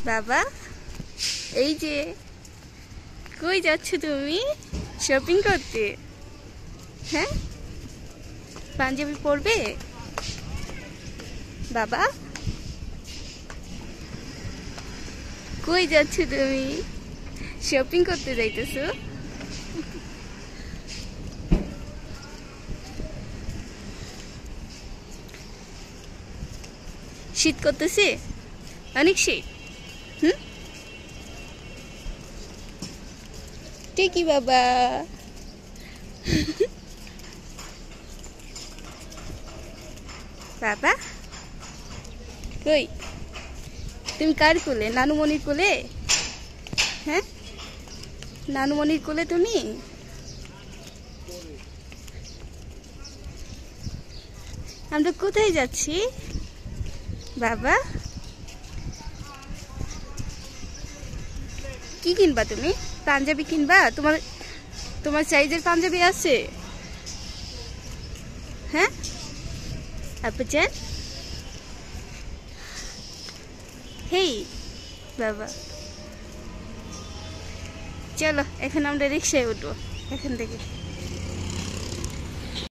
বাবা এই যে কই যাচ্ছ তুমি শপিং করতে হ্যাঁ পাঞ্জাবি পরবে বাবা কই যাচ্ছ তুমি শপিং করতে যাইতেছো শীত করতেছে অনেক শীত ঠিকই বাবা বাবা কই তুমি কার কোলে নানুমণির কোলে হ্যাঁ নানুমণির কোলে তুমি আমরা কোথায় যাচ্ছি বাবা কি কিনবা তুমি পাঞ্জাবি কিনবা তোমার সাইজের পাঞ্জাবি আছে হ্যাঁ আপুজান হেই বাবা চলো এখন আমরা রিক্সায় উঠবো এখান থেকে